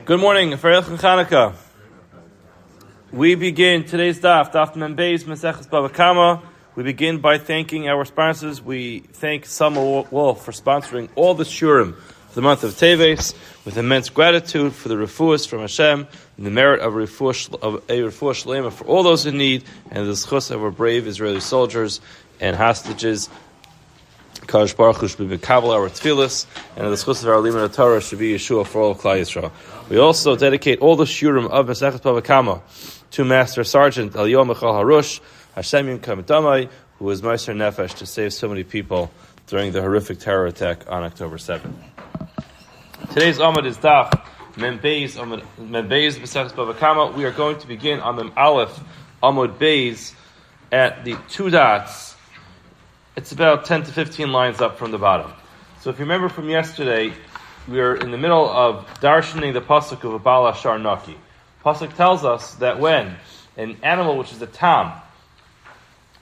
Good morning, Harush and Chanukah. We begin today's Daf Mem Beis, Maseches Bava Kamma. We begin by thanking our sponsors. We thank Selma Woolf for sponsoring all the Shiurim for the month of Teves with immense gratitude for the refuos from Hashem and the merit of a refuah sheleima for all those in need and the zchus of our brave Israeli soldiers and hostages. Kadosh Baruch Hu should be Kabbalah, our tefillas, and the zchus of our aliya TORAH should be Yeshua for all of Klal Yisrael. We also dedicate all the Shiurim of Maseches Bava Kamma to Master Sergeant Eliyahu Harush, Hashem Yom who was Meiser Nefesh to save so many people during the horrific terror attack on October 7th. Today's Amud is Daf Mem Beis Maseches Bava Kamma. We are going to begin on Mem Aleph Amud Beis at the two dots. It's about 10 to 15 lines up from the bottom. So if you remember from yesterday, we are in the middle of darshaning the pasuk of a Baal Hashar Naki. Pasuk tells us that when an animal which is a tam,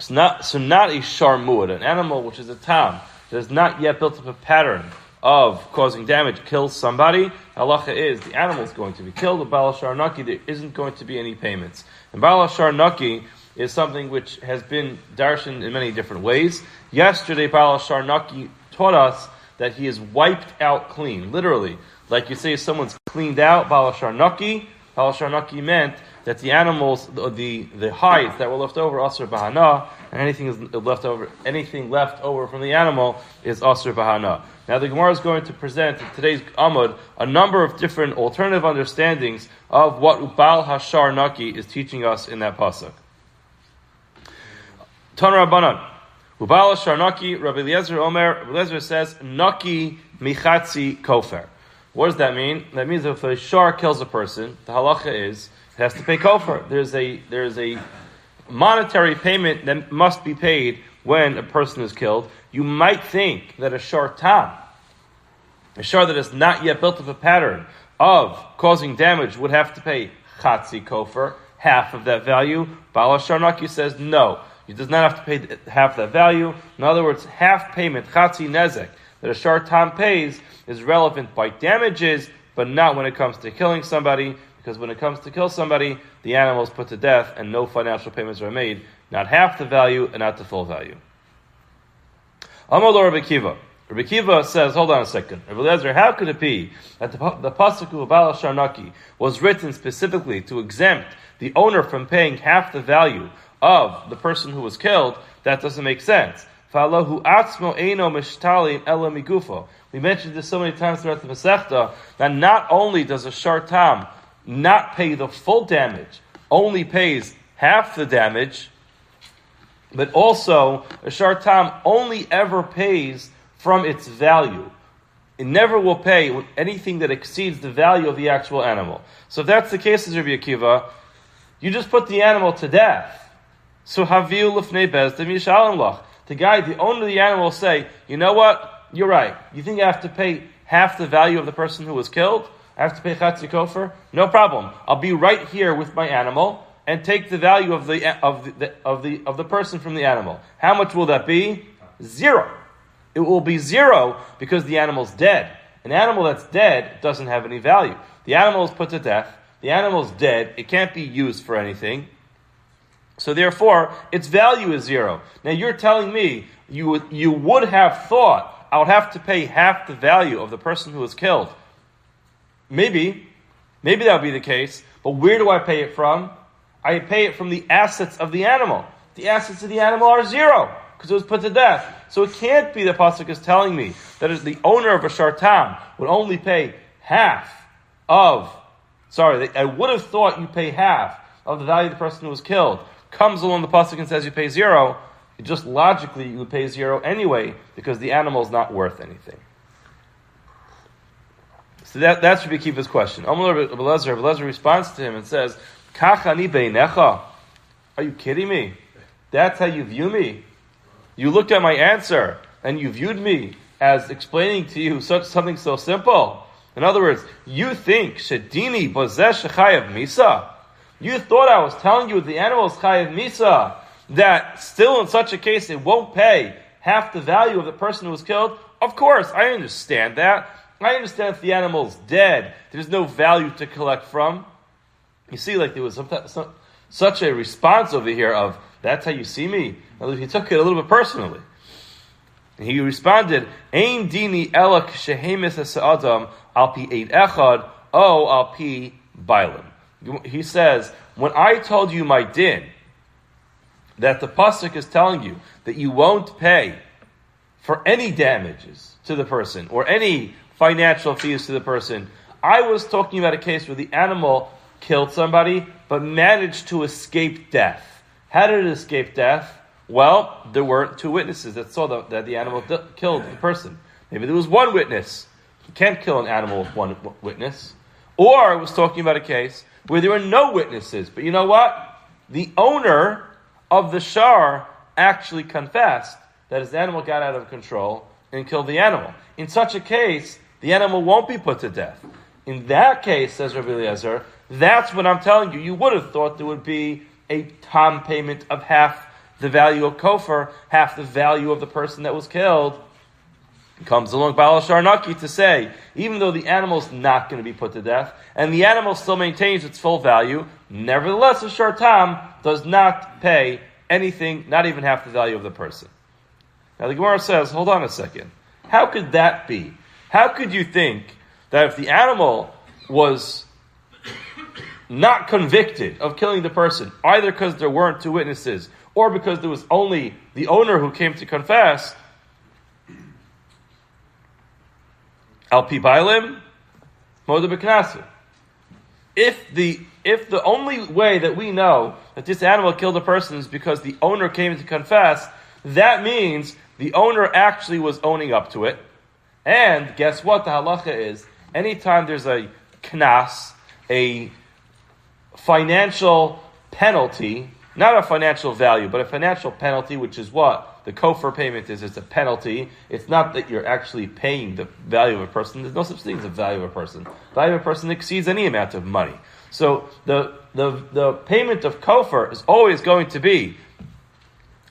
not a sharmud, an animal which is a tam that has not yet built up a pattern of causing damage, kills somebody, halacha is the animal is going to be killed. With Baal Hashar Naki, there isn't going to be any payments. And Baal Hashar Naki is something which has been darshan in many different ways. Yesterday, Baal Hashar Naki taught us that he is wiped out clean, literally. Like you say, someone's cleaned out, Baal Hashar Naki meant that the animals, the hides that were left over, asur bahana, and anything left over from the animal is asur bahana. Now the Gemara is going to present in today's Amud a number of different alternative understandings of what Baal Hashar Naki is teaching us in that pasuk. TORAH Banan. Baal Hashar Naki, Rabbi Eliezer says, Naki michatzi kofer. What does that mean? That means that if a shar kills a person, the halacha is, it has to pay kofer. There's a monetary payment that must be paid when a person is killed. You might think that a shar tam, a shar that has not yet built up a pattern of causing damage, would have to pay chatzi kofer, half of that value. Baal Hashar Naki says no. He does not have to pay half that value. In other words, half payment, chatzi nezek, that a shar tam pays is relevant by damages, but not when it comes to killing somebody, because when it comes to kill somebody, the animal is put to death and no financial payments are made, not half the value and not the full value. Amar Rabbi Kiva. Rabbi Kiva says, hold on a second. Rabbi Eliezer, how could it be that the pasuk of Baal Hashar Naki was written specifically to exempt the owner from paying half the value of the person who was killed? That doesn't make sense. We mentioned this so many times throughout the Masechta that not only does a shar tam not pay the full damage, only pays half the damage, but also a shar tam only ever pays from its value. It never will pay anything that exceeds the value of the actual animal. So if that's the case, as Rabbi Akiva, you just put the animal to death. So haviu lefnei bezdin yishalem lach. The owner of the animal will say, you know what? You're right. You think I have to pay half the value of the person who was killed? I have to pay chatzi kofer? No problem. I'll be right here with my animal and take the value of the person from the animal. How much will that be? 0. It will be 0 because the animal's dead. An animal that's dead doesn't have any value. The animal is put to death. The animal's dead. It can't be used for anything. So therefore, its value is 0. Now you're telling me you would have thought I would have to pay half the value of the person who was killed. Maybe that would be the case, but where do I pay it from? I pay it from the assets of the animal. The assets of the animal are 0, because it was put to death. So it can't be the pasuk is telling me that is the owner of a shar tam would only pay half of, I would have thought you pay half of the value of the person who was killed. Comes along the pasuk and says you pay 0, just logically you would pay 0 anyway, because the animal is not worth anything. So that should be Kiva's question. Rabbi Eliezer responds to him and says, Kach ani beinecha? Are you kidding me? That's how you view me? You looked at my answer and you viewed me as explaining to you something so simple. In other words, you think shedini bozeh shechayav misa? You thought I was telling you the animal is chayav misa, that still in such a case it won't pay half the value of the person who was killed? Of course, I understand that. I understand if the animal's dead, there's no value to collect from. You see, like there was such a response over here of, that's how you see me? He took it a little bit personally. And he responded, Ein dini ela kshehemis ha'adam al pi eid echad o al pi bailim. He says, when I told you my din, that the pasuk is telling you that you won't pay for any damages to the person or any financial fees to the person, I was talking about a case where the animal killed somebody but managed to escape death. How did it escape death? Well, there weren't two witnesses that saw that the animal killed the person. Maybe there was one witness. You can't kill an animal with one witness. Or it was talking about a case where there were no witnesses. But you know what? The owner of the shar actually confessed that his animal got out of control and killed the animal. In such a case, the animal won't be put to death. In that case, says Rabbi Eliezer, that's what I'm telling you. You would have thought there would be a tam payment of half the value of kofar, half the value of the person that was killed. Comes along Baal Sharnaki to say, even though the animal's not going to be put to death, and the animal still maintains its full value, nevertheless, a shar tam does not pay anything, not even half the value of the person. Now the Gemara says, hold on a second. How could that be? How could you think that if the animal was not convicted of killing the person, either because there weren't two witnesses, or because there was only the owner who came to confess, Al pi bailim, moda b'knasu. If the only way that we know that this animal killed a person is because the owner came to confess, that means the owner actually was owning up to it. And guess what? The halacha is, anytime there's a knas, a financial penalty, not a financial value, but a financial penalty, which is what the kofar payment is. It's a penalty. It's not that you're actually paying the value of a person. There's no such thing as a value of a person. The value of a person exceeds any amount of money. So the payment of kofar is always going to be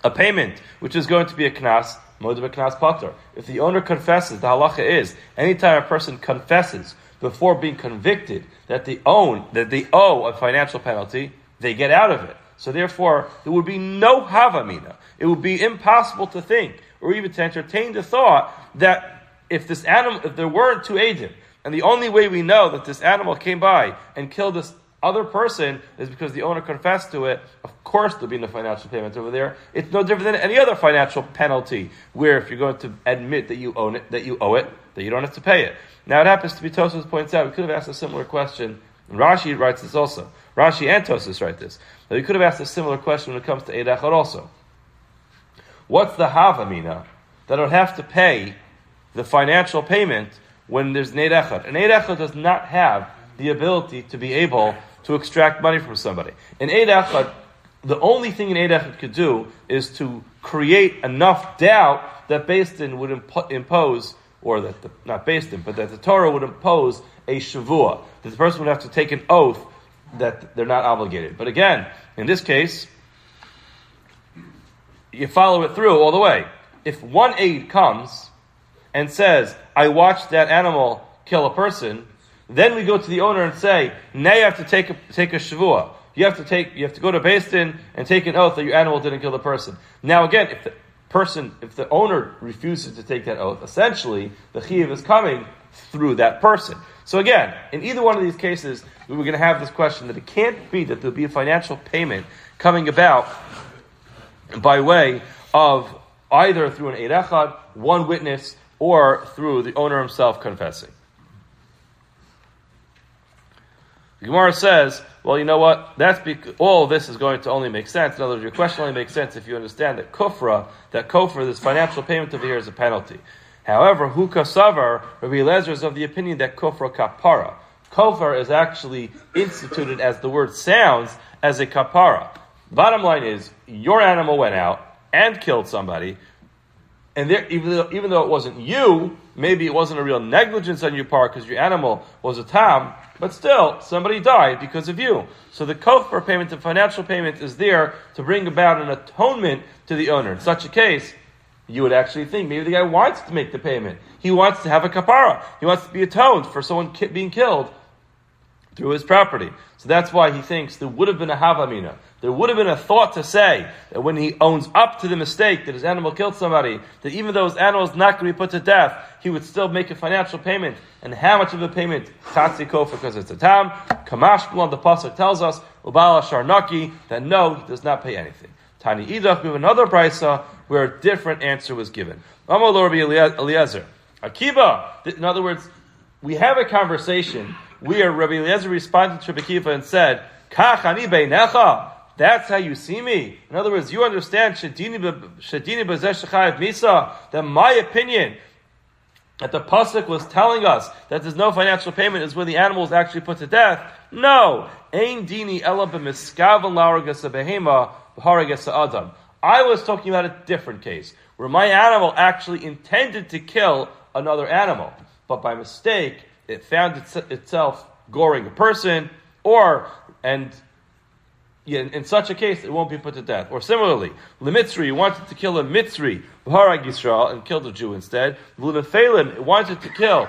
a payment which is going to be a knas, moed b'knas pater. If the owner confesses, the halacha is, anytime a person confesses before being convicted that they owe a financial penalty, they get out of it. So therefore, there would be no havamina. It would be impossible to think or even to entertain the thought that if there weren't two eidim, and the only way we know that this animal came by and killed this other person is because the owner confessed to it, of course there'll be no financial payment over there. It's no different than any other financial penalty, where if you're going to admit that you owe it, that you don't have to pay it. Now it happens to be, Tosfos points out, we could have asked a similar question, and Rashi writes this also. Rashi and Tosfos write this. Now we could have asked a similar question when it comes to Eid Echad also. What's the havamina that would have to pay the financial payment when there's an Eid Echad? An Eid Echad does not have the ability to be able to extract money from somebody. In Eid Echad, the only thing an Eid Echad could do is to create enough doubt that Beis Din would impose, or that not Beis Din, but that the Torah would impose a shavua, that the person would have to take an oath that they're not obligated. But again, in this case, you follow it through all the way. If one aid comes and says, I watched that animal kill a person, then we go to the owner and say, now you have to take a shavua. You have to go to Beis Din and take an oath that your animal didn't kill the person. Now again, if the owner refuses to take that oath, essentially the chiyuv is coming through that person. So again, in either one of these cases, we were going to have this question that it can't be that there'll be a financial payment coming about by way of either through an Eid Echad, one witness, or through the owner himself confessing. The Gemara says, well, you know what? That's because all of this is going to only make sense. In other words, your question only makes sense if you understand that kofar, this financial payment over here, is a penalty. However, hu kasavar, Rabbi Eliezer is of the opinion that kofar kapara. Kofar is actually instituted, as the word sounds, as a kapara. Bottom line is, your animal went out and killed somebody, and even though it wasn't you, maybe it wasn't a real negligence on your part because your animal was a tam, but still, somebody died because of you. So the kofar payment, the financial payment, is there to bring about an atonement to the owner. In such a case, You would actually think maybe the guy wants to make the payment. He wants to have a kapara. He wants to be atoned for someone being killed through his property. So that's why he thinks there would have been a havamina. There would have been a thought to say that when he owns up to the mistake that his animal killed somebody, that even though his animal is not going to be put to death, he would still make a financial payment. And how much of a payment? Chatzi kofa, because it's a tam. Kamash blon, the pasuk tells us, ubala sharnaki, that no, he does not pay anything. Tani idach, we have another brisa where a different answer was given. Amar Rabbi Eliezer. Akiva, in other words, we have a conversation where Rabbi Eliezer responded to Rabbi Akiva and said, Kach ani beinecha, that's how you see me. In other words, you understand shedini b'zeh shechayev misa, that my opinion that the pasuk was telling us that there's no financial payment is when the animal is actually put to death. No. Ein dini ela b'miskavan la'aragas behema b'haragas adam. I was talking about a different case, where my animal actually intended to kill another animal, but by mistake, it found itself goring a person, in such a case, it won't be put to death. Or similarly, Lemitzri wanted to kill a Mitzri, Harag Yisrael, and killed a Jew instead. L'Nephalim wanted to kill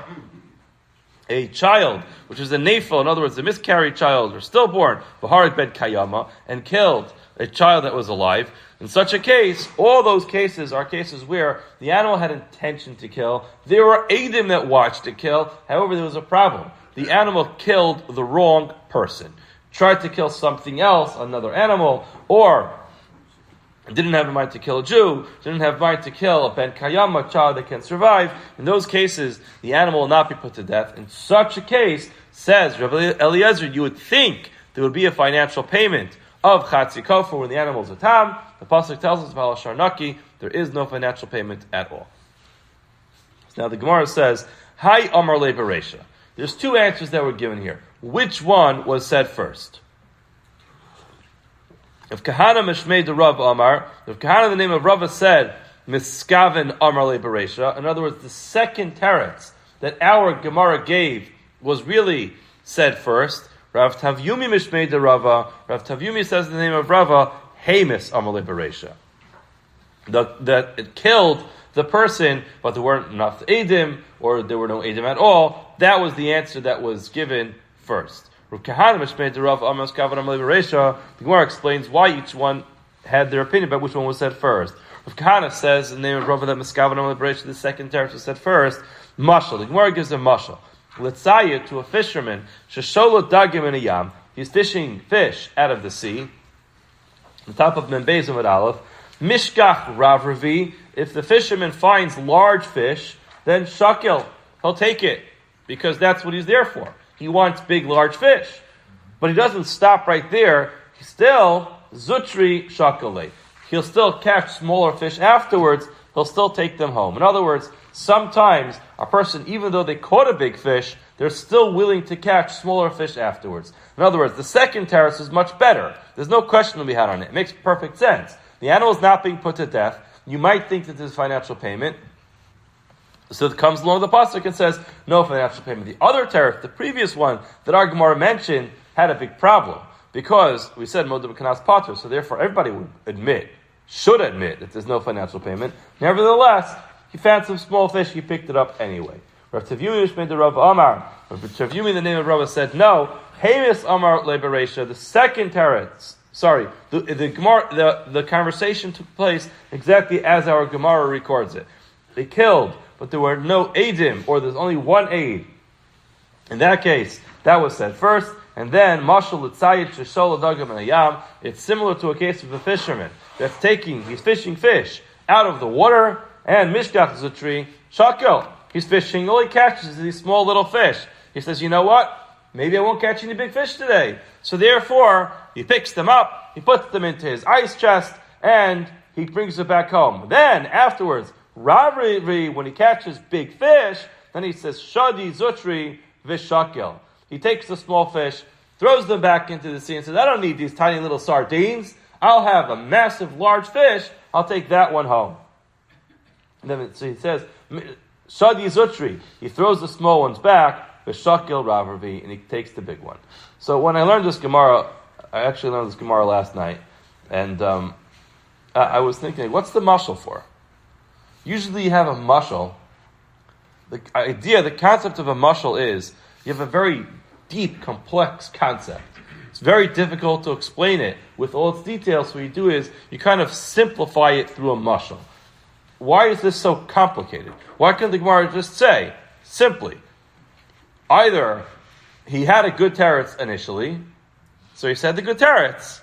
a child, which is a nefel, in other words, a miscarried child, or stillborn, Harag ben Kayama, and killed a child that was alive. In such a case, all those cases are cases where the animal had intention to kill. There were Eidim that watched it kill. However, there was a problem. The animal killed the wrong person. Tried to kill something else, another animal, or didn't have a mind to kill a Jew, didn't have a mind to kill a Ben Kayama, child that can survive. In those cases, the animal will not be put to death. In such a case, says Rabbi Eliezer, you would think there would be a financial payment of Chatzi Kofa when the animal is a tam. The pasuk tells us about Sharnaki, there is no financial payment at all. Now the Gemara says, Hi Amar Le Beresha. There's two answers that were given here. Which one was said first? If Kahana Mishmei de Rav Amar, if Kahana the name of Rava said, Miskaven Amar Le Beresha, in other words, the second teretz that our Gemara gave was really said first. Rav Tavyumi Mishmei de Rava, Rav Tavyumi says the name of Rava, Hamas Amar Le Beresha. That it killed the person, but there weren't enough Eidim, or there were no Eidim at all. That was the answer that was given first. The Gemara explains why each one had their opinion about which one was said first. Rav Kahana says in the name of Rav that Miskavan Amar Le Beresha, the second teretz was said first. Mashal. The Gemara gives a mashal. Let's say it to a fisherman. Shesholo dagim in a yam. He's fishing fish out of the sea. On top of Membezim at Aleph. Mishkach Rav Ravi. If the fisherman finds large fish, then shakil, he'll take it, because that's what he's there for. He wants big, large fish. But he doesn't stop right there. He still, zutri shakale. He'll still catch smaller fish afterwards. He'll still take them home. In other words, sometimes a person, even though they caught a big fish, they're still willing to catch smaller fish afterwards. In other words, the second terrace is much better. There's no question to be had on it. It makes perfect sense. The animal is not being put to death. You might think that there's financial payment. So it comes along the pasuk and says, no financial payment. The other tariff, the previous one that our Gemara mentioned, had a big problem. Because we said, Modeh b'kanas pater, so therefore everybody should admit that there's no financial payment. Nevertheless, he found some small fish, he picked it up anyway. Rav Tavyumi made the Rav Amar. Rav Tavyumi, the name of Rav, said, no, Hamas Amar Le Beresha, the second teretz. Sorry, the conversation took place exactly as our Gemara records it. They killed, but there were no Eidim, or there's only one Eid. In that case, that was said first, and then Mashal L'tzayit Sheshol Dagam and Ayam. It's similar to a case of a fisherman that's he's fishing fish out of the water, and Mishkach is a tree, Shakil. He's fishing, all he catches is these small little fish. He says, you know what? Maybe I won't catch any big fish today. So therefore, he picks them up, he puts them into his ice chest, and he brings it back home. Then, afterwards, Ravri, when he catches big fish, then he says, Shadi Zutri Vishakil. He takes the small fish, throws them back into the sea, and says, I don't need these tiny little sardines. I'll have a massive, large fish. I'll take that one home. And then so he says, Shadi Zutri. He throws the small ones back, Vishakil Ravri, and he takes the big one. So when I learned this Gemara, I actually learned this Gemara last night, and I was thinking, what's the mashal for? Usually you have a mashal. The concept of a mashal is you have a very deep, complex concept. It's very difficult to explain it with all its details. So what you do is you kind of simplify it through a mashal. Why is this so complicated? Why can't the Gemara just say, simply, either he had a good teretz initially, so he said the good teretz,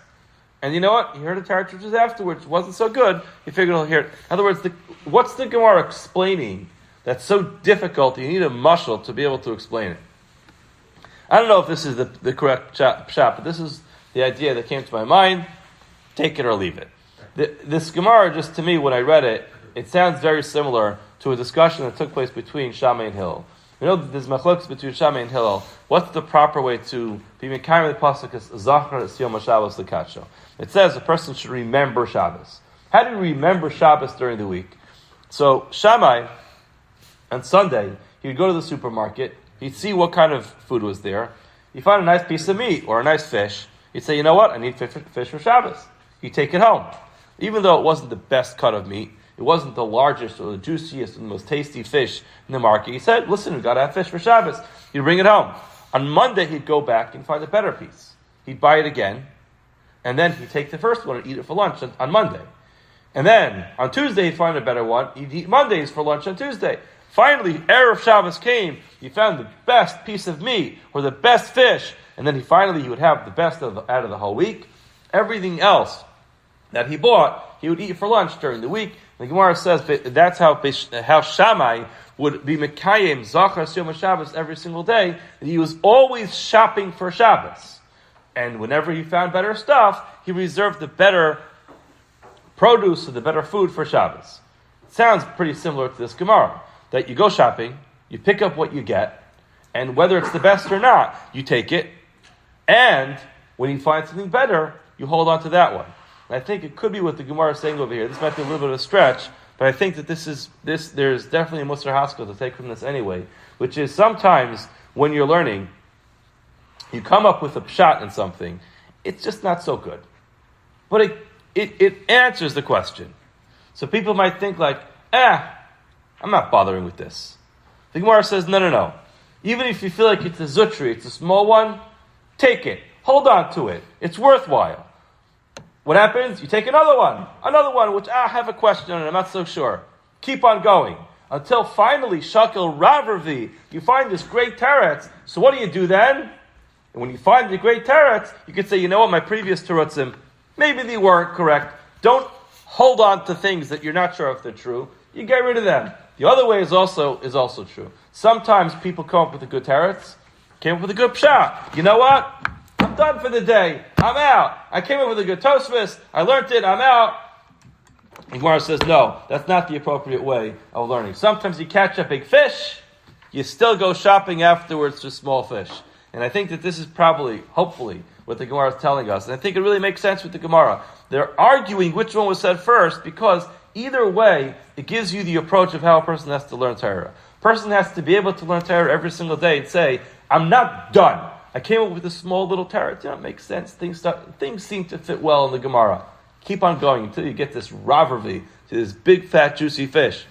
and you know what? He heard a teretz which was afterwards, wasn't so good, he figured he'll hear it. In other words, what's the Gemara explaining that's so difficult you need a mashal to be able to explain it? I don't know if this is the correct pshat, but this is the idea that came to my mind. Take it or leave it. This Gemara, just to me, when I read it, it sounds very similar to a discussion that took place between Shammai and Hillel. You know, there's machlokes between Shammai and Hillel. What's the proper way to be mekayim the pasuk is zachar es yom Shabbos l'kadsho? It says a person should remember Shabbos. How do you remember Shabbos during the week? So Shammai, on Sunday, he would go to the supermarket. He'd see what kind of food was there. He'd find a nice piece of meat or a nice fish. He'd say, you know what? I need fish for Shabbos. He'd take it home. Even though it wasn't the best cut of meat, it wasn't the largest or the juiciest or the most tasty fish in the market. He said, listen, we've got to have fish for Shabbos. He'd bring it home. On Monday, he'd go back and find a better piece. He'd buy it again, and then he'd take the first one and eat it for lunch on Monday. And then, on Tuesday, he'd find a better one. He'd eat Mondays for lunch on Tuesday. Finally, Erev Shabbos came. He found the best piece of meat or the best fish, and then he would have the best out of the whole week. Everything else that he bought, he would eat for lunch during the week. The Gemara says that's how Shammai would be mekayim zachar yom Shabbos every single day. He was always shopping for Shabbos, and whenever he found better stuff, he reserved the better produce or the better food for Shabbos. It sounds pretty similar to this Gemara, that you go shopping, you pick up what you get, and whether it's the best or not, you take it, and when you find something better, you hold on to that one. And I think it could be what the Gemara is saying over here. This might be a little bit of a stretch, but I think that there's definitely a Musar Haskell to take from this anyway, which is sometimes when you're learning, you come up with a pshat in something, it's just not so good. But it answers the question. So people might think like, I'm not bothering with this. The Gemara says, no. Even if you feel like it's a zutri, it's a small one, take it. Hold on to it. It's worthwhile. What happens? You take another one, which I have a question and I'm not so sure. Keep on going. Until finally, shakel ravervi, you find this great teretz. So what do you do then? And when you find the great teretz, you can say, you know what, my previous teretzim, maybe they weren't correct. Don't hold on to things that you're not sure if they're true. You get rid of them. The other way is also true. Sometimes people come up with a good teretz, came up with a good pshat. You know what? I'm done for the day. I'm out. I came up with a good tosfos. I learned it. I'm out. And Gemara says, no, that's not the appropriate way of learning. Sometimes you catch a big fish, you still go shopping afterwards for small fish. And I think that this is hopefully, what the Gemara is telling us. And I think it really makes sense with the Gemara. They're arguing which one was said first because either way, it gives you the approach of how a person has to learn Torah. A person has to be able to learn Torah every single day and say, I'm not done. I came up with a small little Torah. It makes sense. Things seem to fit well in the Gemara. Keep on going until you get this ravervi, to this big, fat, juicy fish.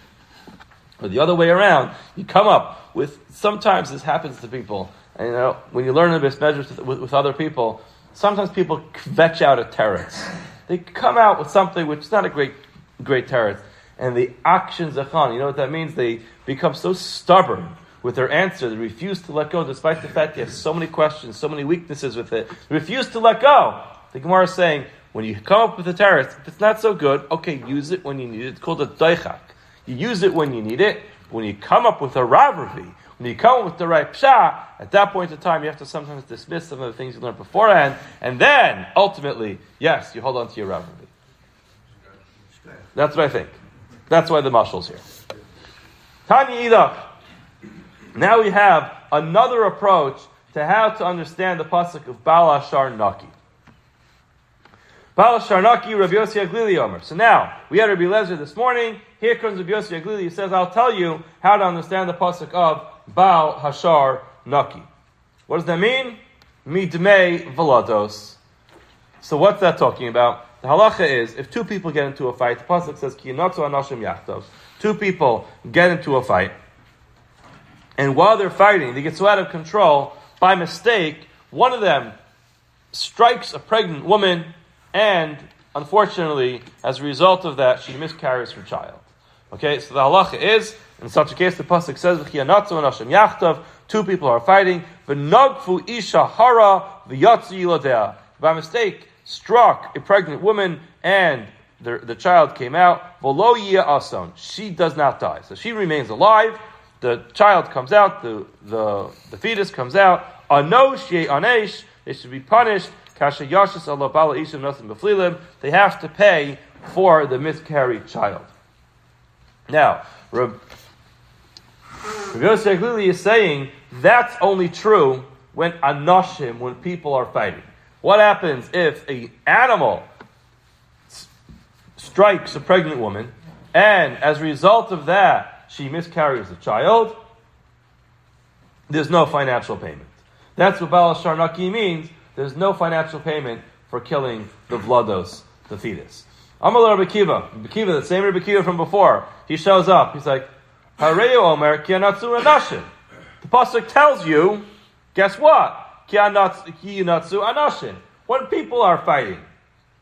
Or the other way around, you come up with, sometimes this happens to people, and when you learn the measures with other people, sometimes people kvetch out a teretz. They come out with something which is not a great teretz, and the action zachan, you know what that means? They become so stubborn with their answer, they refuse to let go, despite the fact they have so many questions, so many weaknesses with it. They refuse to let go. The Gemara is saying, when you come up with a teretz, if it's not so good, okay, use it when you need it. It's called a doichak. You use it when you need it. When you come up with a ravervi, when you come up with the right pshat, at that point in time, you have to sometimes dismiss some of the things you learned beforehand, and then, ultimately, yes, you hold on to your ravervi. That's what I think. That's why the mashal's here. Tanya Idach. Now we have another approach to how to understand the pasuk of Baal Hashar Naki. Baal Hashar Naki, Rabbi Yossi Aglili Omer. So now, we had Rabbi Lezer this morning. Here comes Rabbi Yossi Aglili. He says, I'll tell you how to understand the pasuk of Baal Hashar Naki. What does that mean? Midmei Velados. So what's that talking about? the halacha is, if two people get into a fight, the pasuk says, Ki yinatzu anashim yachtov. Two people get into a fight, and while they're fighting, they get so out of control, by mistake, one of them strikes a pregnant woman, and unfortunately, as a result of that, she miscarries her child. Okay, so the halacha is, in such a case, the pasuk says, "V'chiyanatzu anashim yachtav." Two people are fighting. V'nagfu isha hara v'yatzu yiladea. By mistake, struck a pregnant woman, and the child came out. V'lo yia ason. She does not die, so she remains alive. The child comes out. The fetus comes out. Anosh ye anesh. They should be punished. Kasha yashis ala bala ishim nothing beflilim. They have to pay for the miscarried child. Now, Rabbi Yosef clearly is saying that's only true when anoshim, when people are fighting. What happens if an animal strikes a pregnant woman, and as a result of that, she miscarries a child? There's no financial payment. That's what Bala Sharnaki means. There's no financial payment for killing the vlados, the fetus. Amalur Rabbi Kiva, the same Rabbi Kiva from before. He shows up. He's like, Aryeh Omer kianatzu anashim. The pasuk tells you, guess what? Kianatzu anashim. When people are fighting,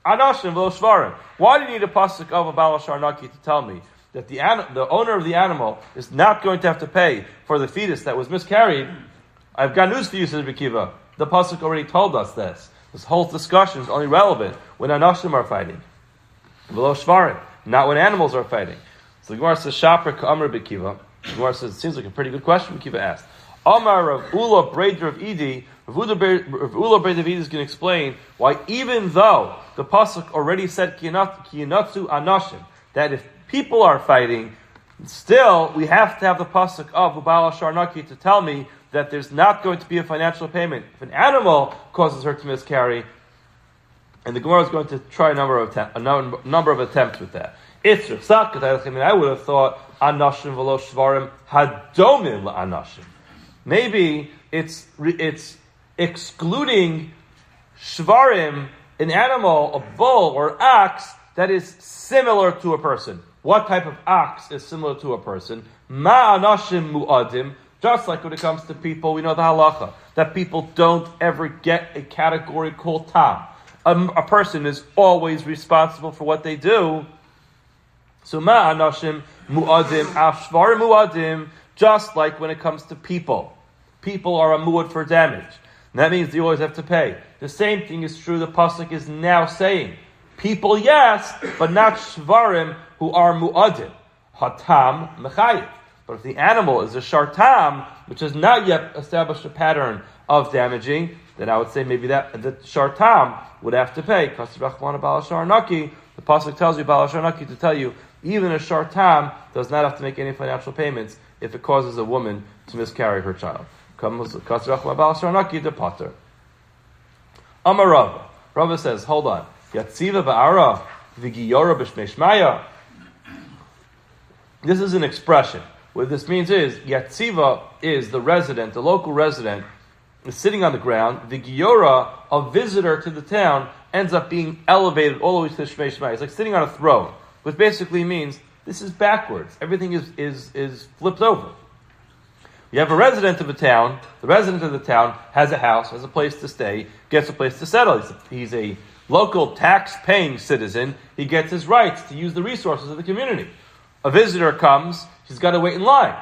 anashim v'lo shvarim. Why do you need a pasuk of a Bala Sharnaki to tell me that the owner of the animal is not going to have to pay for the fetus that was miscarried? I've got news for you, says Rabbi Kiva. The pasuk already told us this. This whole discussion is only relevant when anashim are fighting. V'lo shvarim, not when animals are fighting. So the Gemara says, Shaper ka'amar Rabbi Kiva. The Gemara says, it seems like a pretty good question Rabbi Kiva asked. Amar Rav Ula Breder of Idi, Rav Ula Breder of Idi is going to explain why even though the pasuk already said kiyanatzu anashim, that if people are fighting, still we have to have the pasuk of Bala Sharnaki to tell me that there's not going to be a financial payment if an animal causes her to miscarry. And the Gemara is going to try a number of attempts with that. I would have thought anashim v'lo shvarim hadomim la'anashim. Maybe it's excluding shvarim, an animal, a bull or ox that is similar to a person. What type of ox is similar to a person? Ma anashim mu'adim. Just like when it comes to people, we know the halacha that people don't ever get a category called tam. A person is always responsible for what they do. So ma anashim mu'adim ashvar mu'adim. Just like when it comes to people are a mu'ad for damage. And that means you always have to pay. The same thing is true. The pasuk is now saying people, yes, but not shvarim who are mu'adim. Hatam mechayiv. But if the animal is a shartam, which has not yet established a pattern of damaging, then I would say maybe that the shartam would have to pay. The pasuk tells you, Bala Sharnaki, to tell you, even a shartam does not have to make any financial payments if it causes a woman to miscarry her child. Amar Rava. Rava says, hold on. Yatziva ba'ara v'giyora b'shnei shmaya. This is an expression. What this means is, Yatziva is the resident, the local resident, is sitting on the ground. The Giyora, a visitor to the town, ends up being elevated all the way to the Shmei Shmai. It's like sitting on a throne, which basically means this is backwards. Everything is flipped over. You have a resident of a town. The resident of the town has a house, has a place to stay, gets a place to settle. He's a local tax-paying citizen. He gets his rights to use the resources of the community. A visitor comes, he's got to wait in line,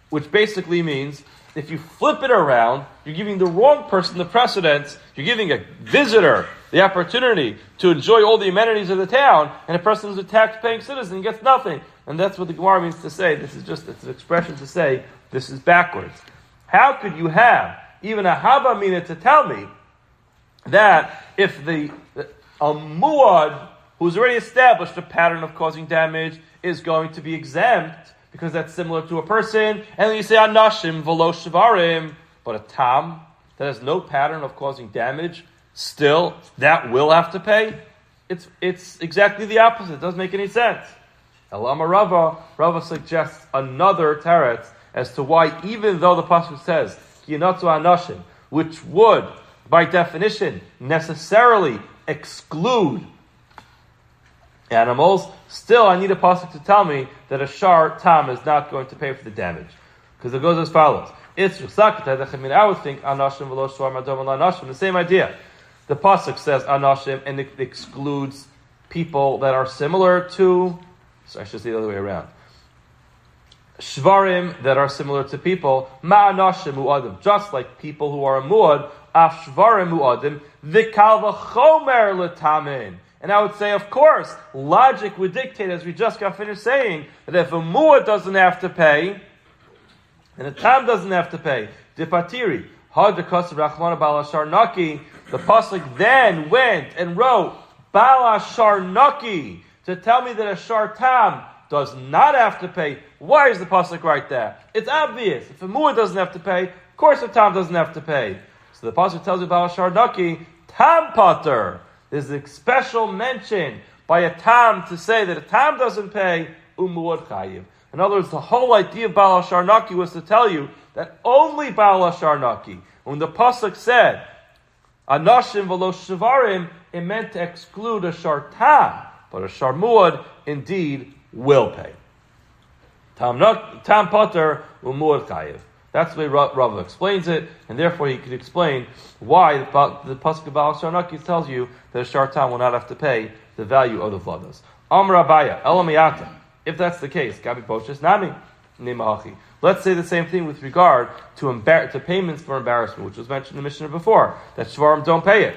which basically means if you flip it around, you're giving the wrong person the precedence. You're giving a visitor the opportunity to enjoy all the amenities of the town, and a person who's a tax-paying citizen gets nothing. And that's what the Gemara means to say. It's an expression to say this is backwards. How could you have even a haba mina to tell me that if a muad who's already established a pattern of causing damage is going to be exempt because that's similar to a person, and then you say anashim v'lo shvarim, but a tam that has no pattern of causing damage, still that will have to pay. It's exactly the opposite. It doesn't make any sense. Elama Rava suggests another teretz as to why, even though the pasuk says kinatzu anashim, which would by definition necessarily exclude animals, still I need a pasuk to tell me that a shar tam is not going to pay for the damage. Because it goes as follows. I would think anashim v'lo shvar madom anashim. The same idea. The pasuk says anashim and it excludes people that are similar to, so I should say the other way around. Shvarim that are similar to people, ma'anashim mu'adim, just like people who are a mu'ad, af shvarim mu'adim, v'kal v'chomer l'tamin. And I would say, of course, logic would dictate, as we just got finished saying, that if a mu'ad doesn't have to pay, and a tam doesn't have to pay, dipatiri, had the kosav rachmana balashar naki, the pasuk then went and wrote balashar naki to tell me that a shar tam does not have to pay. Why is the pasuk right there? It's obvious. If a mu'ad doesn't have to pay, of course a tam doesn't have to pay. So the pasuk tells you balashar naki, tam pater. There's a special mention by a tam to say that a tam doesn't pay, umuad chayiv. In other words, the whole idea of Baal Sharnaki was to tell you that only Baal Sharnaki, when the pasuk said, Anashim v'lo shavarim, it meant to exclude a shar tam, but a shar muad indeed will pay. Tam pater umuad chayiv. That's the way Rabbi explains it, and therefore he could explain why the pasuk of Baal Sharnaki tells you that a shar tam will not have to pay the value of the vladas. Amar Abaya, elamiyata. If that's the case, gabi poshes nami nemahachi. Let's say the same thing with regard to payments for embarrassment, which was mentioned in the Mishnah before, that shvarim don't pay it.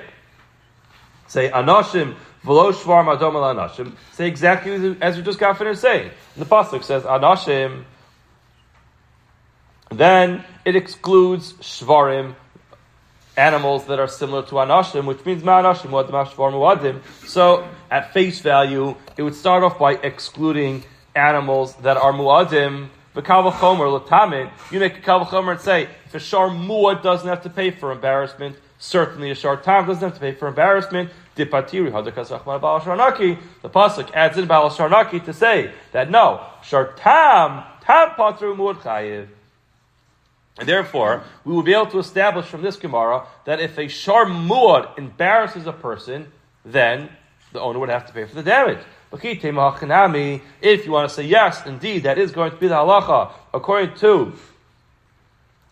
Say anashim v'lo shvarim adom al anashim. Say exactly as we just got finished saying. And the pasuk says anashim. Then it excludes shvarim, animals that are similar to anashim, which means ma'anashim muadim shvarim muadim. So at face value, it would start off by excluding animals that are muadim. V'kal v'chomer l'tamin. You make a kal v'chomer and say, if a shar muad doesn't have to pay for embarrassment, certainly a shar tam doesn't have to pay for embarrassment. Dipatiri hadakas rachman ba'al sharnaki. The pasuk adds in ba'al sharnaki to say that no, shar tam patru muad chayiv. And therefore, we will be able to establish from this Gemara that if a shar muad embarrasses a person, then the owner would have to pay for the damage. If you want to say yes, indeed, that is going to be the halacha, according to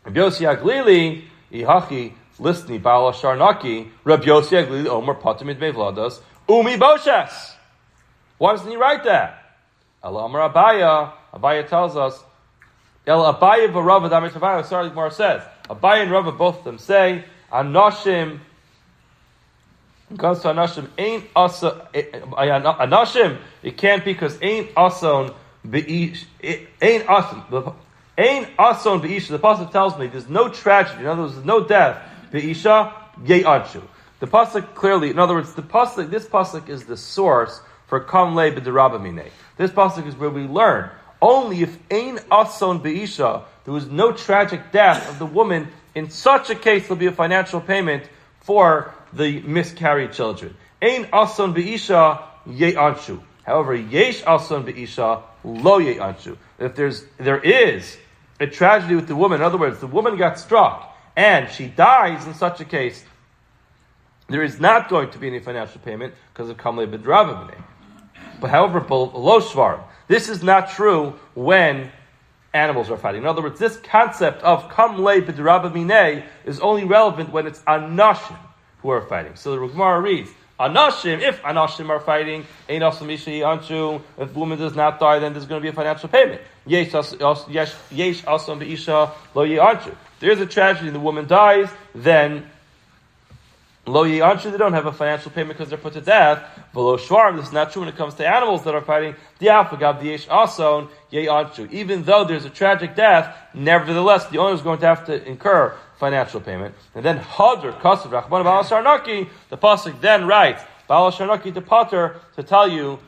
Rabbi Yossi Aglili, Ihachi, Listni, Baal Sharnaki, Rabbi Yossi Aglili, Omer Patimid Mevladas, Umi Boshes. Why doesn't he write that? Amar Abaya tells us, El Abaya v'Rava Damit Avaya. Sorry, Gemara says Abaya and Rava, both of them say Anashim. When it comes to Anashim, ain't asa Anashim. It can't be because ain't ason beish. Ain't ason beish. The pasuk tells me there's no tragedy. In other words, there's no death. Beisha ye'anshu. The pasuk clearly. In other words, the pasuk. This pasuk is the source for kamle b'derabamine. This pasuk is where we learn. Only if ein ason beisha, there was no tragic death of the woman, in such a case there'll be a financial payment for the miscarried children. Ein ason beisha ye'anshu. However, yesh ason beisha lo ye'anshu. If there is a tragedy with the woman, in other words, the woman got struck and she dies in such a case, there is not going to be any financial payment because of kamle b'derabamine. But however, below shvar. This is not true when animals are fighting. In other words, this concept of kamle b'derabamine is only relevant when it's anashim who are fighting. So the Gemara reads, anashim, if anashim are fighting, ein asom isha anshu, if the woman does not die, then there's going to be a financial payment. Yesh asom b'isha lo anshu. There's a tragedy and the woman dies, then lo anshu, they don't have a financial payment because they're put to death. V'lo shvarim, this is not true when it comes to animals that are fighting. Di'afagav yesh ason anshu. Even though there's a tragic death, nevertheless, the owner is going to have to incur financial payment. And then Hadr, Kasav, Rachman, Baal Sharnaki, the pasuk then writes, Baal Sharnaki to Pater, to tell you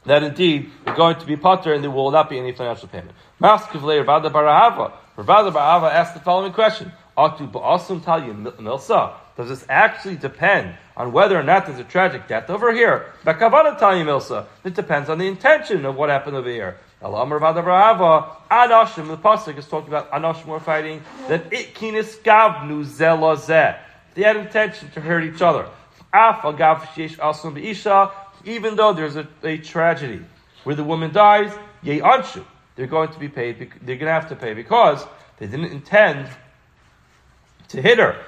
that indeed you're going to be Pater and there will not be any financial payment. Maseches Rabbi Barahava. Rabbi Barahava asked the following question. Atu ba'asum talyu milsa. Does this actually depend on whether or not there's a tragic death over here? B'kavana talyu milsa. It depends on the intention of what happened over here. Amar Rabbi Barahava, Anashim, the pasuk is talking about Anashim were fighting, that itkinis gavnu zelazeh. They had intention to hurt each other. Af agav sheyesh asun b'isha, even though there's a tragedy where the woman dies, yei anshu, they're going to be paid. They're going to have to pay because they didn't intend to hit her.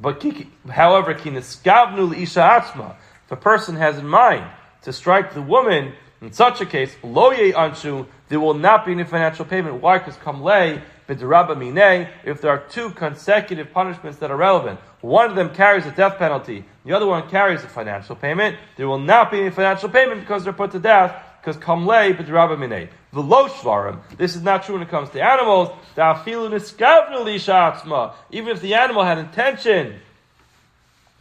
But however, kiniskavnu leisha atzma, if a person has in mind to strike the woman, in such a case, lo yei anshu, there will not be any financial payment. Why? Because kamlei b'derabba minei, if there are two consecutive punishments that are relevant, one of them carries a death penalty, the other one carries a financial payment, there will not be any financial payment because they're put to death, because kamlei b'derabba minei. V'lo shvarim, this is not true when it comes to animals, da'afilu niskavnu leisha atzma, even if the animal had intention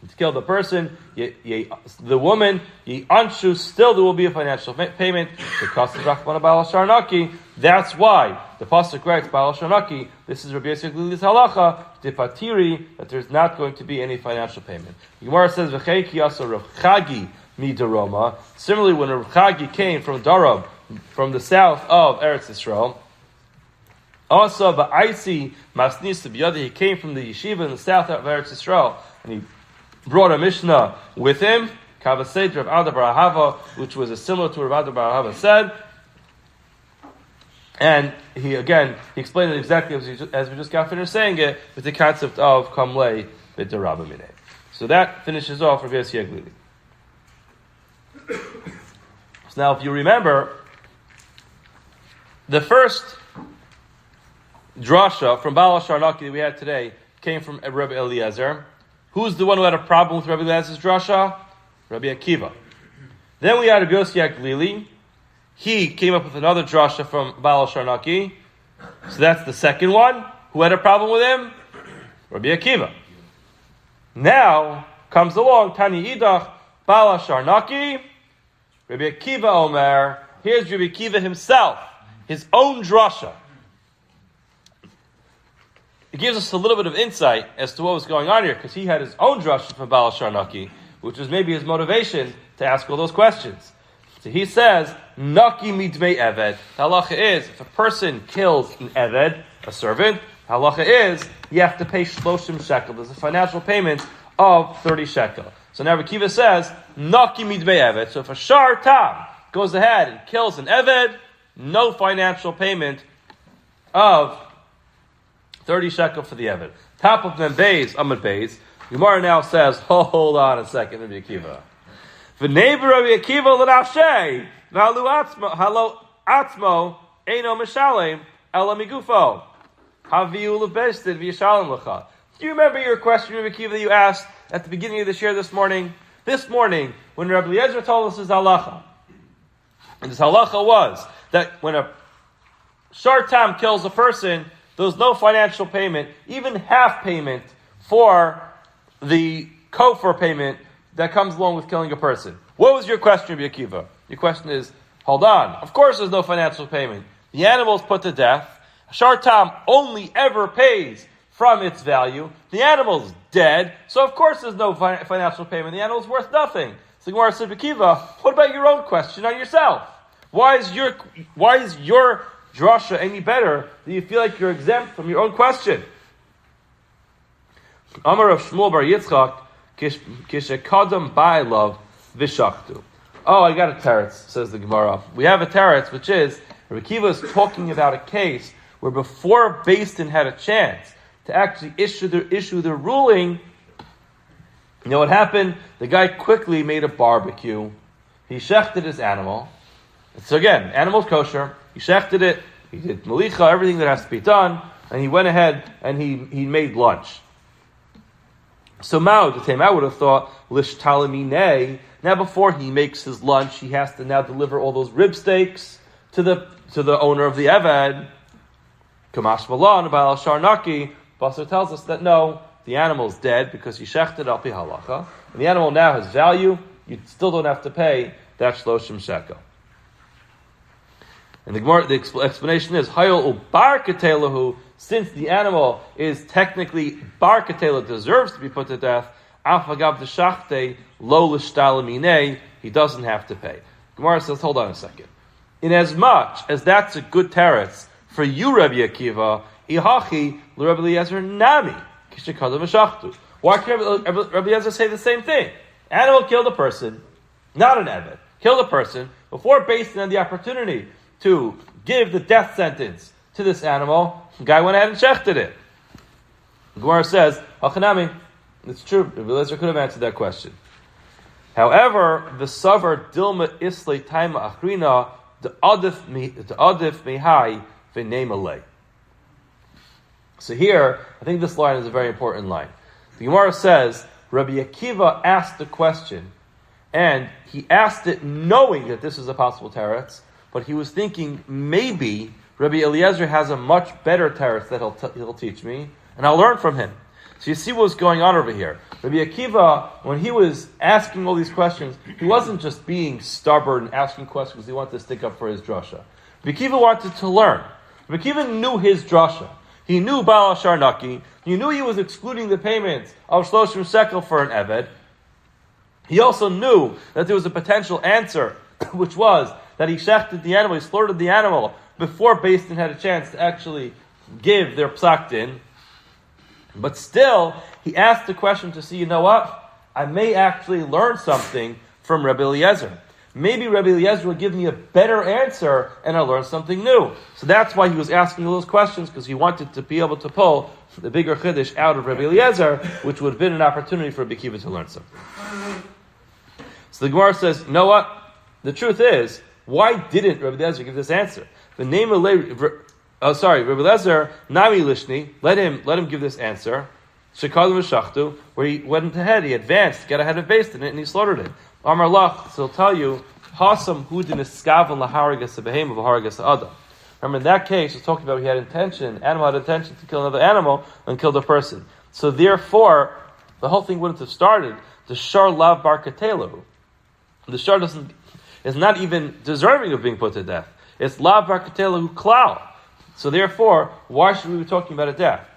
to kill the person, the woman, anshu, still there will be a financial payment. That's why the pasuk writes, Baal Sharnaki, this is Rabbi Yisrael's halacha, dipatiri, that there's not going to be any financial payment. The Gemara says, V'cheiki yasa Rav Chagi midaroma. Similarly, when Rav Chagi came from Daram, from the south of Eretz Yisrael, also Ba'aisi Masnis B'yadi, he came from the yeshiva in the south of Eretz Yisrael, and he brought a Mishnah with him, Kavaseit Rav Ada bar Ahava, which was similar to what Rav Ada bar Ahava said. And he explained it exactly as we just got finished saying it, with the concept of Kamlei b'derabba minei. So that finishes off Rabbi Yisrael. So now, if you remember, the first drasha from Baal Sharnaki that we had today came from Rabbi Eliezer. Who's the one who had a problem with Rabbi Eliezer's drasha? Rabbi Akiva. Then we had Rabbi Yossi Glili. He came up with another drasha from Baal Sharnaki. So that's the second one. Who had a problem with him? Rabbi Akiva. Now comes along Tani Idach, Baal Sharnaki, Rabbi Akiva Omer. Here's Rabbi Akiva himself, his own drasha. It gives us a little bit of insight as to what was going on here, because he had his own drasha from Baal Sharnaki, which was maybe his motivation to ask all those questions. So he says, Naki midmei eved. The halacha is, if a person kills an eved, a servant, the halacha is, you have to pay shloshim shekel. There's a financial payment of 30 shekel. So now Rabbi Akiva says, Naki midmei eved. So if a shar tam goes ahead and kills an eved, no financial payment of 30 shekel for the eved. Top of them bays, Amud bays. Gemara now says, hold on a second, Rabbi Akiva. V'neighbor Rabbi Akiva l'nafshei v'halu atzmo eino mishalem ela migufo haviu levested v'yishalem lecha. Do you remember your question, Rabbi Akiva, that you asked at the beginning of the share this morning? This morning, when Rabbi Eliezer told us his halacha, and his halacha was that when a shar tam kills a person, there's no financial payment, even half payment for the kofar payment that comes along with killing a person. What was your question, Rabbi Akiva? Your question is, hold on, of course there's no financial payment. The animal is put to death. Shar tam only ever pays from its value. The animal's dead, so of course there's no financial payment. The animal's worth nothing. So the Gemara said, Rabbi Akiva, what about your own question on yourself? Why is your drasha any better? Do you feel like you're exempt from your own question? Amar of Shmuel bar Yitzchak, kishekadam ba'elav v'shachtu. Oh, I got a teretz, says the Gemara. We have a teretz, which is, Rabbi Akiva is talking about a case where before Beis Din had a chance to actually issue the ruling, you know what happened? The guy quickly made a barbecue. He shechted his animal. So again, animal's kosher. He shechted it. He did malicha, everything that has to be done, and he went ahead and he made lunch. So I would have thought, lish talamine. Now before he makes his lunch, he has to now deliver all those rib steaks to the owner of the eved. Kamash Malan, Baal Sharnaki, Basar tells us that no, the animal's dead because he shechted al pi halacha, and the animal now has value. You still don't have to pay that shloshim shekel. And the explanation is, Hayol ubar ketelahu, since the animal is technically bar ketela, deserves to be put to death, afagav deshachte lo l'shtalamine, he doesn't have to pay. Gemara says, hold on a second. In as much as that's a good teretz for you, Rabbi Akiva, ihachi l'Rabbi Eliezer nami kishekadam v'shachtu. Why can't Rabbi Eliezer say the same thing? Animal killed a person. not an eved, killed a person before basing on the opportunity to give the death sentence to this animal, the guy went ahead and shechted it. The Gemara says, Hachanami, it's true, Rabbi Eliezer could have answered that question. However, the Savar Dilma Islay Taima Achrina, the Adif Mihai V'Nemalei. So here, I think this line is a very important line. The Gemara says, Rabbi Akiva asked the question, and he asked it knowing that this is a possible teretz, but he was thinking maybe Rabbi Eliezer has a much better teretz that he'll teach me, and I'll learn from him. So you see what's going on over here. Rabbi Akiva, when he was asking all these questions, he wasn't just being stubborn, asking questions because he wanted to stick up for his drasha. Rabbi Akiva wanted to learn. Rabbi Akiva knew his drasha. He knew Baal Ashar Naki. He knew he was excluding the payments of Shloshim Shekel for an Eved. He also knew that there was a potential answer, which was that he shechted the animal, he slaughtered the animal before Beis Din had a chance to actually give their psak din. But still, he asked the question to see, you know what? I may actually learn something from Rabbi Eliezer. Maybe Rabbi Eliezer will give me a better answer and I'll learn something new. So that's why he was asking all those questions, because he wanted to be able to pull the bigger chiddush out of Rabbi Eliezer, which would have been an opportunity for Rabbi Akiva to learn something. So the Gemara says, you know what? The truth is, why didn't Rabbi Eliezer give this answer? The name of Rabbi Eliezer, Nami Lishni, let him give this answer. Shekalim v'shachtu, where he went ahead, he advanced, got ahead of Beis Din, and he slaughtered it. Amar Lach, so he'll tell you, Hasam hudin eskavan laharagas behem of laharagas adam. Remember, in that case, he's talking about he had intention, animal had intention to kill another animal and killed a person. So therefore, the whole thing wouldn't have started. The shar lav bar katelu. The shar is not even deserving of being put to death. It's lav bar katelu klal. So therefore, why should we be talking about a death?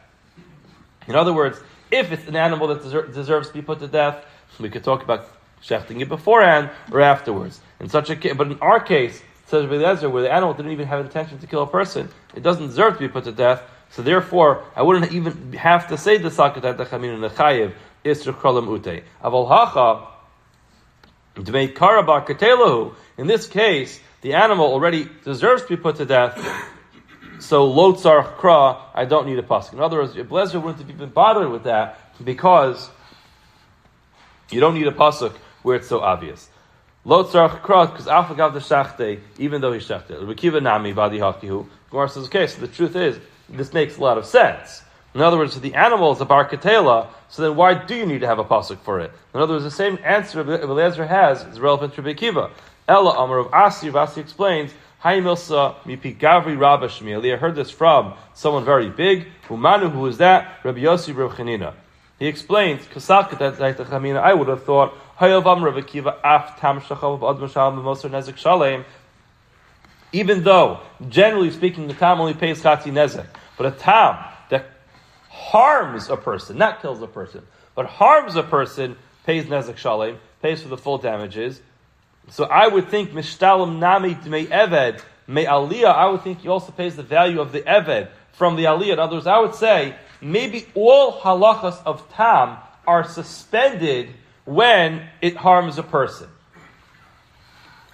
In other words, if it's an animal that deserves to be put to death, we could talk about shechting it beforehand or afterwards. In such a case, but in our case, says Rabbi Eliezer, where the animal didn't even have intention to kill a person, it doesn't deserve to be put to death. So therefore, I wouldn't even have to say the sakat dechamin nechayev isr krolam ute. Aval hacha dmei karabar ketelahu. In this case, the animal already deserves to be put to death. So lo tzarich kra, I don't need a pasuk. In other words, Rabbi Eliezer wouldn't have even bothered with that because you don't need a pasuk where it's so obvious. Lo tzarich kra, because afagav the shachte, even though he shechted. Rabbi Akiva nami vadi hakihu. Gemara says, okay, so the truth is, this makes a lot of sense. In other words, if the animal is a bar ketela, so then why do you need to have a pasuk for it? In other words, the same answer Rabbi Eliezer has is relevant to Rabbi Akiva. Ella Amar of Asi, Rav Asi explains, Haimilsa mipi gavri rabba shmieli. I heard this from someone very big. Umanu, who is that? Rabbi Yossi Rav Chanina. He explains, Kasakat that I would have thought, Hayavam Rav Akiva af tam shachav ad mashal memoser nezek shalem. Even though, generally speaking, the tam only pays chatzi nezek, but a tam that harms a person, not kills a person, but harms a person, pays nezek shalem, pays for the full damages. So I would think mishtalam nami dmei eved me aliya. I would think he also pays the value of the eved from the aliya. In other words, I would say maybe all halachas of tam are suspended when it harms a person.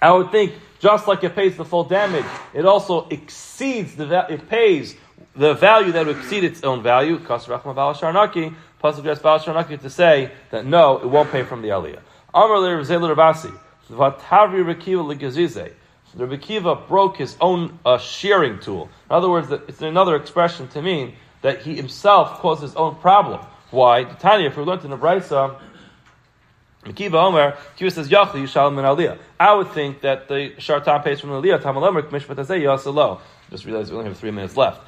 I would think just like it pays the full damage, it also exceeds it pays the value that would exceed its own value. Kasrachma bal sharnaki, pasuk jas bal sharnaki to say that no, it won't pay from the aliya. Amar le Rebbe Rabasi. Vatavri Rekiva legazize. Rabbi Akiva broke his own shearing tool. In other words, it's another expression to mean that he himself caused his own problem. Why? Tanya, if we learned in the Brisa, Akiva Omer, Akiva says, Yachli Yishal min aliya. I would think that the Shartam pays from the aliya. Tamalamer Mishpat Azay Yasalo. Just realized we only have 3 minutes left.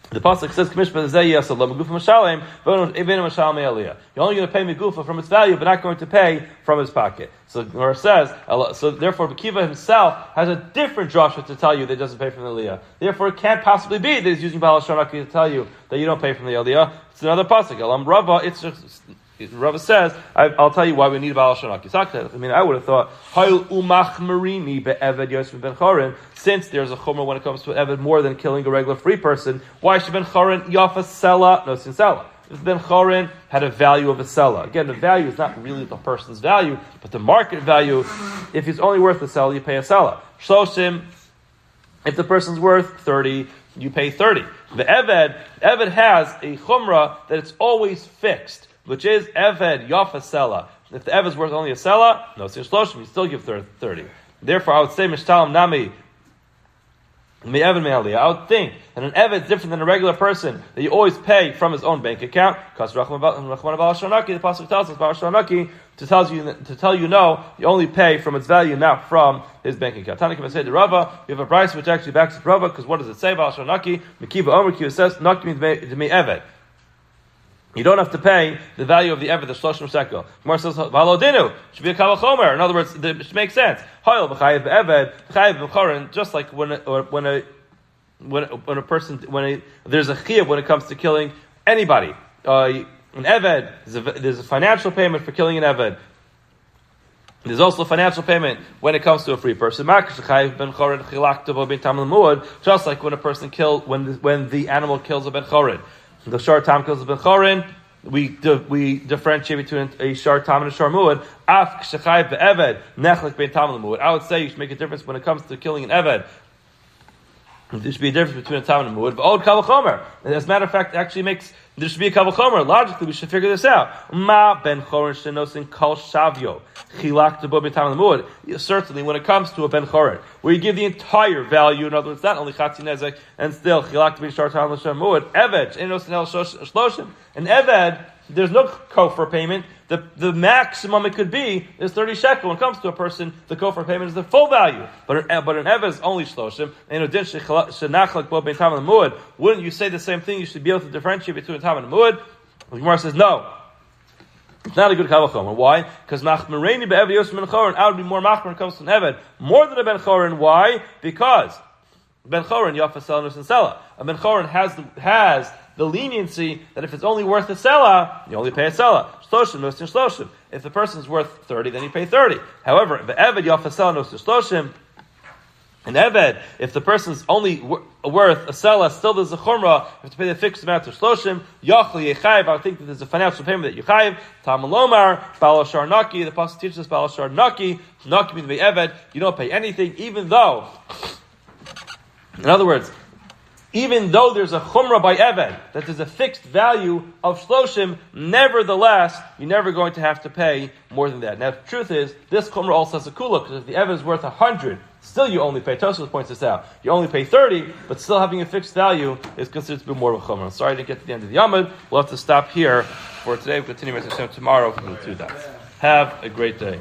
The pasuk says, you're only going to pay Megufa from its value, but not going to pay from his pocket. So Gemara says, so therefore Akiva himself has a different drasha to tell you that he doesn't pay from the aliyah. Therefore it can't possibly be that he's using Baal Sharnaki to tell you that you don't pay from the aliyah. It's another pasuk. Rava says, I'll tell you why we need Baal Sharnaki. I would have thought, since there's a chomer when it comes to Eved more than killing a regular free person, why should Ben Chorin Yafa Sela no sin Sela? if Ben Chorin had a value of a selah. Again, the value is not really the person's value, but the market value. If he's only worth a selah, you pay a selah. Shloshim, if the person's worth 30, you pay 30. The Eved has a chumrah that it's always fixed, which is Eved Yafa Selah. If the Eved is worth only a selah, no, so Shloshim, you still give 30. Therefore, I would say Mishtalam Nami Me Eved Me Aliya. I would think that an Eved is different than a regular person, that you always pay from his own bank account. Because Rachman Bal Shanaki, the pasuk tells us Bal Shanaki to tell you no, you only pay from its value, not from his bank account. Tanakim say to Rava, you have a price which actually backs up Rava, because what does it say? Bal Shanaki, Mekiva Omer Kiva says Naki Me Eved. You don't have to pay the value of the Eved, the Shloshim Shekel. Gemara says, Valodinu, should be a Kal Chomer. In other words, it makes sense. Hoyel b'chayev b'Eved, b'chayev b'chorin, just like when a person, there's a chiyuv when it comes to killing anybody. An Eved, there's a financial payment for killing an Eved. There's also a financial payment when it comes to a free person. Just like when a person when the animal kills a ben chorin. The shar tam kills a ben chorin, we differentiate between a shar tam and a shar muad. Af k'shechayv be'eved nechlik bein tam l'muad. I would say you should make a difference when it comes to killing an eved. There should be a difference between a tam and a muad. But old kavachomer, as a matter of fact, there should be a kavachomer. Logically, we should figure this out. Ma ben chorin shenosin kol shavyo chilak tebo bein tam l'muad. Certainly, when it comes to a ben chorin, where you give the entire value, in other words, not only chatzi nezek, and still chilak bein shar tam l'shar muad. Eved shenosin el shloshim. An eved, there's no kofar payment. The maximum it could be is 30 shekel. When it comes to a person, the kofar payment is the full value. But an Eved is only shloshim. Wouldn't you say the same thing? You should be able to differentiate between a tam and a muad. The Gemara says no. It's not a good kavachomer. Why? Because machmereni be'eved yosem ben chorin. I would be more machmer when it comes to an Eved, more than a ben chorin. Why? Because ben chorin yafa selah and selah. A ben chorin has the leniency that if it's only worth a selah, you only pay a selah. Shloshim, no shloshim. If the person's worth 30, then you pay 30. However, the Eved yafa selah no shloshim. An Eved, if the person's only worth a selah, still there's a chumrah, you have to pay the fixed amount of shloshim. Yachli yechayev, I think that there's a financial payment that you chayev. Talmud lomar, balashar naki, the pasuk teaches us balashar naki means the Eved, you don't pay anything, even though, in other words, even though there's a chumrah by Eved, that there's a fixed value of shloshim, nevertheless, you're never going to have to pay more than that. Now, the truth is, this chumrah also has a kula, because if the Eved is worth 100, still you only pay, Tosfos points this out, you only pay 30, but still having a fixed value is considered to be more of a chumrah. I'm sorry I didn't get to the end of the Yamud. We'll have to stop here for today. We'll continue tomorrow from the 2 dots. Have a great day.